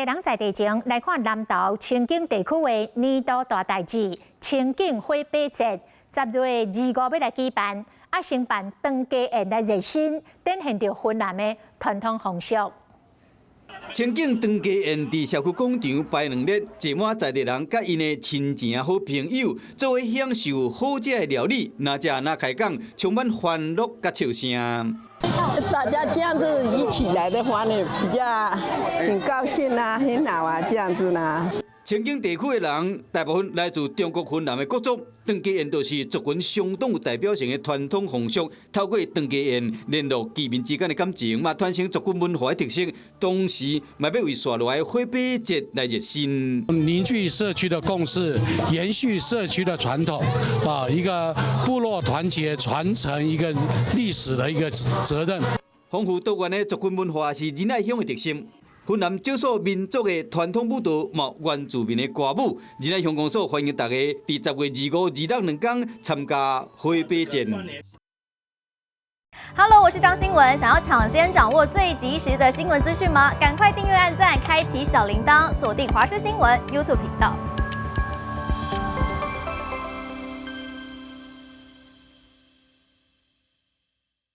人在地前来看南投清境地区的年度大代志——清境火把节，10月25要来举办，承办长家宴来热身，展现着云南的传统风俗。清境长家宴伫社区广场摆2日，坐满在地人甲因的亲情好朋友，作为享受好食的料理，哪食哪开讲，充满欢乐甲笑声。大家这样子一起来的话呢，比较很高兴啊，很好啊，这样子呢。清境地区的人大部分来自中国云南的各族，长家宴就是族群相当有代表性的传统风俗。透过长家宴联络居民之间的感情，嘛传承族群文化的特色，同时嘛要为刷落来火把节来热身，凝聚社区的共识，延续社区的传统，一个部落团结传承一个历史的一个责任。丰富多元的族群文化是仁爱乡的特色。云南少数民族的传统舞蹈，嘛原住民的歌舞，仁爱乡公所欢迎大家伫10月25、26两天参加火把节。Hello， 我是张新文。想要抢先掌握最及时的新闻资讯吗？赶快订阅、按赞、开启小铃铛，锁定华视新闻 YouTube 频道。